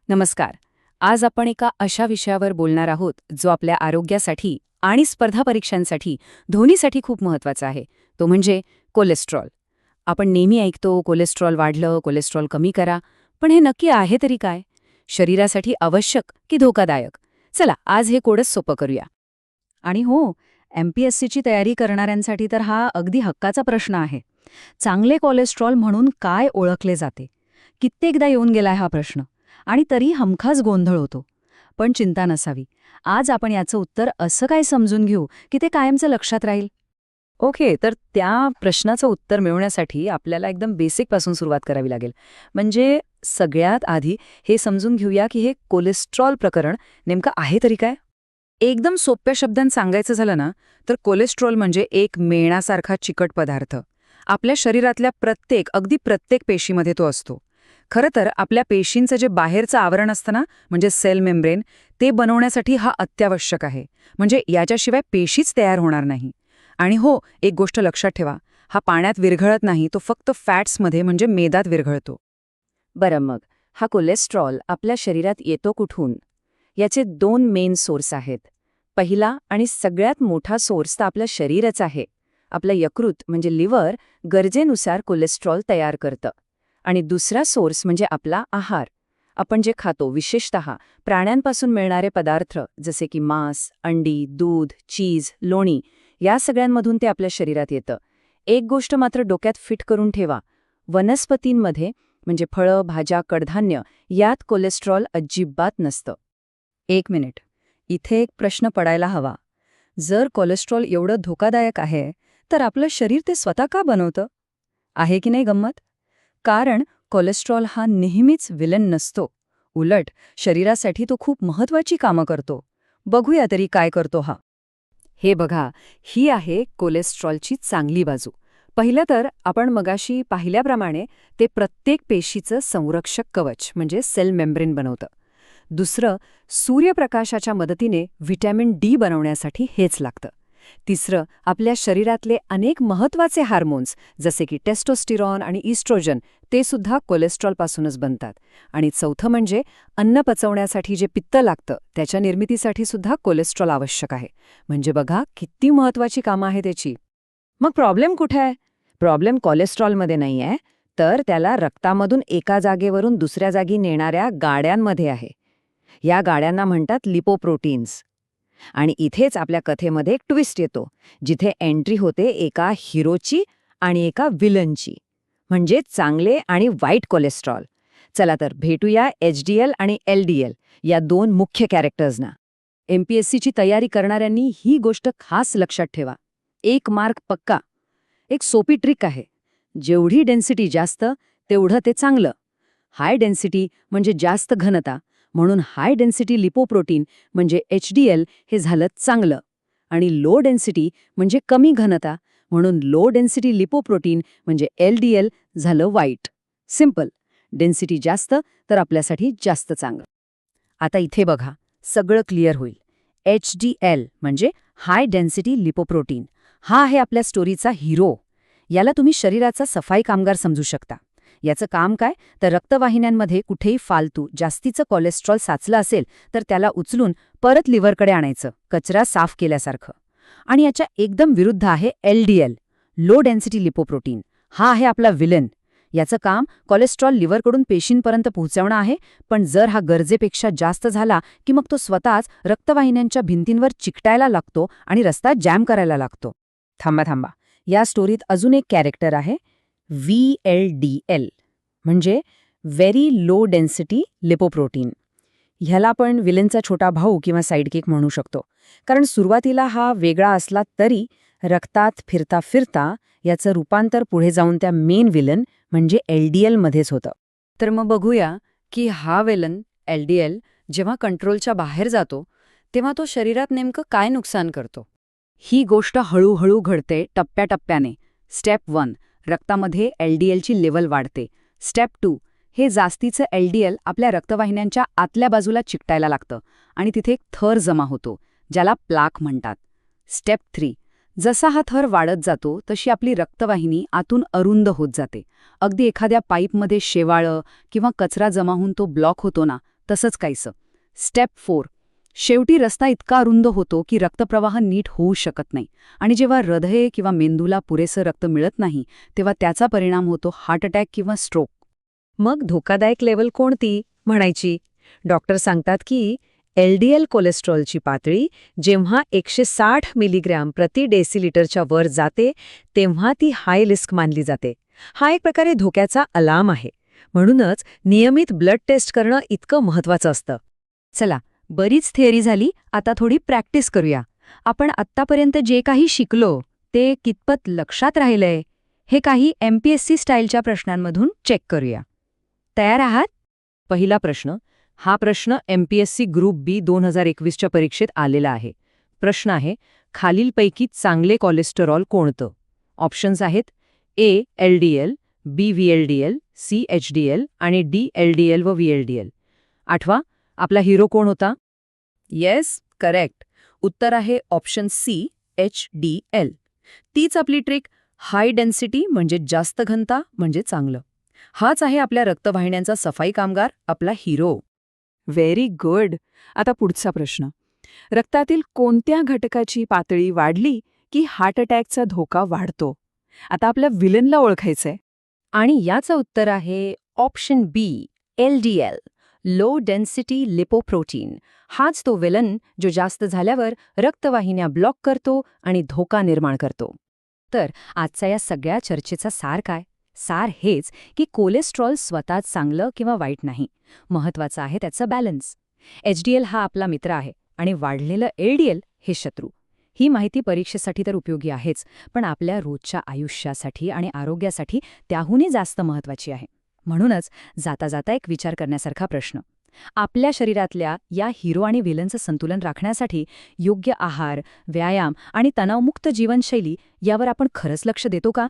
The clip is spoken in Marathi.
नमस्कार. आज आपण एका अशा विषयावर बोलणार आहोत जो आपल्या आरोग्यासाठी आणि स्पर्धा परीक्षांसाठी दोन्हीसाठी खूप महत्त्वाचा आहे. तो म्हणजे कोलेस्ट्रॉल. आपण नेहमी ऐकतो कोलेस्ट्रॉल वाढलं, कोलेस्ट्रॉल कमी करा. पण हे नक्की आहे तरी काय? शरीरासाठी आवश्यक की धोकादायक? चला आज हे कोडच सोपं करूया. आणि हो, MPSCची तयारी करणाऱ्यांसाठी तर हा अगदी हक्काचा प्रश्न आहे. चांगले कोलेस्ट्रॉल म्हणून काय ओळखले जाते? कित्येकदा येऊन गेलाय हा प्रश्न. आणि तरी हमखास गोंधळ होतो. पण चिंता नसावी. आज आपण याचं उत्तर असं काय समजून घेऊ की ते कायमचं लक्षात राहील. ओके, तर त्या प्रश्नाचं उत्तर मिळवण्यासाठी आपल्याला एकदम बेसिकपासून सुरुवात करावी लागेल. म्हणजे सगळ्यात आधी हे समजून घेऊया की हे कोलेस्ट्रॉल प्रकरण नेमकं आहे तरी काय? एकदम सोप्या शब्दांत सांगायचं झालं ना, तर कोलेस्ट्रॉल म्हणजे एक मेणासारखा चिकट पदार्थ. आपल्या शरीरातल्या अगदी प्रत्येक पेशीमध्ये तो असतो. खरं तर आपल्या पेशींचं जे बाहेरचं आवरण असतं ना, म्हणजे सेल मेम्ब्रेन, ते बनवण्यासाठी हा अत्यावश्यक आहे. म्हणजे याच्याशिवाय पेशीच तयार होणार नाही. आणि हो, एक गोष्ट लक्षात ठेवा, हा पाण्यात विरघळत नाही, तो फक्त फॅट्समध्ये म्हणजे मेदात विरघळतो. बरं, मग हा कोलेस्ट्रॉल आपल्या शरीरात येतो कुठून? याचे दोन मेन सोर्स आहेत. पहिला आणि सगळ्यात मोठा सोर्स तर आपलं शरीरच आहे. आपलं यकृत म्हणजे लिव्हर गरजेनुसार कोलेस्ट्रॉल तयार करतं. आणि दुसरा सोर्स म्हणजे आपला आहार. आपण जे खातो, विशेषतः प्राण्यांपासून मिळणारे पदार्थ जसे की मांस, अंडी, दूध, चीज, लोणी, या सगळ्यांमधून ते आपल्या शरीरात येतं. एक गोष्ट मात्र डोक्यात फिट करून ठेवा, वनस्पतींमध्ये म्हणजे फळं, भाज्या, कडधान्य यात कोलेस्ट्रॉल अजिबात नसतं. एक मिनिट. इथे एक प्रश्न पडायला हवा. जर कोलेस्ट्रॉल एवढं धोकादायक आहे, तर आपलं शरीर ते स्वतः का बनवतं? आहे की नाही गंमत? कारण कोलेस्ट्रॉल हा नेहमीच विलन नसतो. उलट शरीरासाठी तो खूप महत्वाची कामं करतो. बघूया तरी काय करतो हा. हे बघा, ही आहे कोलेस्ट्रॉलची चांगली बाजू. पहिलं तर आपण मगाशी पाहिल्याप्रमाणे ते प्रत्येक पेशीचं संरक्षक कवच म्हणजे सेल मेम्ब्रेन बनवतं. दुसरं, सूर्यप्रकाशाच्या मदतीने व्हिटॅमिन डी बनवण्यासाठी हेच लागतं. तिसरं, आपल्या शरीरातले अनेक महत्त्वाचे हार्मोन्स जसे की टेस्टोस्टिरॉन आणि इस्ट्रोजन ते सुद्धा कोलेस्ट्रॉलपासूनच बनतात. आणि चौथं म्हणजे अन्न पचवण्यासाठी जे पित्त लागतं त्याच्या निर्मितीसाठी सुद्धा कोलेस्ट्रॉल आवश्यक आहे. म्हणजे बघा किती महत्त्वाची कामं आहे त्याची. मग प्रॉब्लेम कुठे आहे? प्रॉब्लेम कोलेस्ट्रॉलमध्ये नाही आहे, तर त्याला रक्तामधून एका जागेवरून दुसऱ्या जागी नेणाऱ्या गाड्यांमध्ये आहे. या गाड्यांना म्हणतात लिपोप्रोटीन्स. आणि इथेच आपल्या कथेमध्ये एक ट्विस्ट येतो, जिथे एंट्री होते एका हिरोची आणि एका विलनची, म्हणजे चांगले आणि वाईट कोलेस्ट्रॉल. चला तर भेटूया HDL आणि LDL या दोन मुख्य कॅरेक्टर्सना. MPSCची तयारी करणाऱ्यांनी ही गोष्ट खास लक्षात ठेवा. एक मार्क पक्का. एक सोपी ट्रिक आहे. जेवढी डेन्सिटी जास्त तेवढं ते चांगलं. हाय डेन्सिटी म्हणजे जास्त घनता, म्हणून हाय डेन्सिटी लिपोप्रोटीन म्हणजे HDL हे झालं चांगलं. आणि लो डेन्सिटी म्हणजे कमी घनता, म्हणून लो डेन्सिटी लिपोप्रोटीन म्हणजे LDL झालं वाईट. सिंपल. डेन्सिटी जास्त तर आपल्यासाठी जास्त चांगलं. आता इथे बघा, सगळं क्लिअर होईल. HDL म्हणजे हाय डेन्सिटी लिपोप्रोटीन हा आहे आपल्या स्टोरीचा हिरो. याला तुम्ही शरीराचा सफाई कामगार समजू शकता. याचं काम काय, तर रक्तवाहिन्यांमध्ये कुठेही फालतू जास्तीचं कोलेस्ट्रॉल साचलं असेल तर त्याला उचलून परत लिव्हरकडे आणायचं, कचरा साफ केल्यासारखं. आणि याच्या एकदम विरुद्ध आहे LDL, लो डेन्सिटी लिपोप्रोटीन. हा आहे आपला विलन. याचं काम कोलेस्ट्रॉल लिव्हरकडून पेशींपर्यंत पोहोचवणं आहे, पण जर हा गरजेपेक्षा जास्त झाला की मग तो स्वतःच रक्तवाहिन्यांच्या भिंतींवर चिकटायला लागतो आणि रस्ता जॅम करायला लागतो. थांबा. या स्टोरीत अजून एक कॅरेक्टर आहे, VLDL म्हणजे व्हेरी लो डेन्सिटी लिपोप्रोटीन. ह्याला आपण विलनचा छोटा भाऊ किंवा साईडकिक म्हणू शकतो. कारण सुरुवातीला हा वेगळा असला तरी रक्तात फिरता फिरता याचं रूपांतर पुढे जाऊन त्या मेन विलन म्हणजे LDL मध्येच होतं. तर मग बघूया की हा विलन LDL जेव्हा कंट्रोलच्या बाहेर जातो तेव्हा तो शरीरात नेमकं काय नुकसान करतो. ही गोष्ट हळूहळू घडते टप्प्याटप्प्याने. स्टेप 1, रक्तामध्ये LDLची लेवल वाढते. स्टेप 2, हे जास्तीचं LDL आपल्या रक्तवाहिन्यांच्या आतल्या बाजूला चिकटायला लागतं आणि तिथे एक थर जमा होतो, ज्याला प्लाक म्हणतात. स्टेप 3, जसा हा थर वाढत जातो तशी आपली रक्तवाहिनी आतून अरुंद होत जाते. अगदी एखाद्या पाईपमध्ये शेवाळं किंवा कचरा जमा होऊन तो ब्लॉक होतो ना, तसंच काहीसं. स्टेप 4. शेवटी रस्ता इतका रुंद होतो की रक्तप्रवाह नीट होऊ शकत नाही आणि जेव्हा हृदय किंवा मेंदूला पुरेसं रक्त मिळत नाही तेव्हा त्याचा परिणाम होतो हार्ट अटॅक किंवा स्ट्रोक. मग धोकादायक लेवल कोणती म्हणायची? डॉक्टर सांगतात की LDL कोलेस्ट्रॉलची पातळी जेव्हा 160 मिलीग्रॅम प्रति डेसिलिटरच्या वर जाते तेव्हा ती हाय रिस्क मानली जाते. हा एक प्रकारे धोक्याचा अलार्म आहे. म्हणूनच नियमित ब्लड टेस्ट करणं इतकं महत्वाचं असतं. चला, बरीच थिअरी झाली, आता थोडी प्रॅक्टिस करूया. आपण आत्तापर्यंत जे काही शिकलो ते कितपत लक्षात राहिलंय हे काही MPSC स्टाईलच्या प्रश्नांमधून चेक करूया. तयार आहात? पहिला प्रश्न. हा प्रश्न MPSC ग्रुप B 2021च्या परीक्षेत आलेला आहे. प्रश्न आहे, खालीलपैकी चांगले कोलेस्टेरॉल कोणतं? ऑप्शन्स आहेत A. LDL, B. VLDL, C. HDL आणि D. LDL व VLDL. आठवा, आपला हिरो कोण होता? Yes, correct. उत्तर आहे ऑप्शन C. HDL. तीच आपली ट्रिक. हाय डेन्सिटी म्हणजे जास्त घनता म्हणजे चांगलं. हाच आहे आपल्या रक्तवाहिन्यांचा सफाई कामगार, आपला हिरो. Very good. आता पुढचा प्रश्न. रक्तातील कोणत्या घटकाची पातळी वाढली की हार्ट अटॅकचा धोका वाढतो? आता आपल्या विलनला ओळखायचंय. आणि याचं उत्तर आहे option B. LDL, low density lipoprotein. हाच तो विलन जो जास्त झाल्यावर रक्तवाहिन्या ब्लॉक करतो आणि धोका निर्माण करतो. तर आजच्या या सगळ्या चर्चेचा सार काय? सार हेच की कोलेस्ट्रॉल स्वतःच चांगलं किंवा वाईट नाही. महत्वाचं आहे त्याचं बॅलन्स. HDL हा आपला मित्र आहे आणि वाढलेलं LDL हे शत्रू. ही माहिती परीक्षेसाठी तर उपयोगी आहेच, पण आपल्या रोजच्या आयुष्यासाठी आणि आरोग्यासाठी त्याहूनही जास्त महत्वाची आहे. म्हणूनच जाता जाता एक विचार करण्यासारखा प्रश्न. आपल्या शरीरातल्या या हिरो आणि विलनचं संतुलन राखण्यासाठी योग्य आहार, व्यायाम आणि तणावमुक्त जीवनशैली यावर आपण खरंच लक्ष देतो का?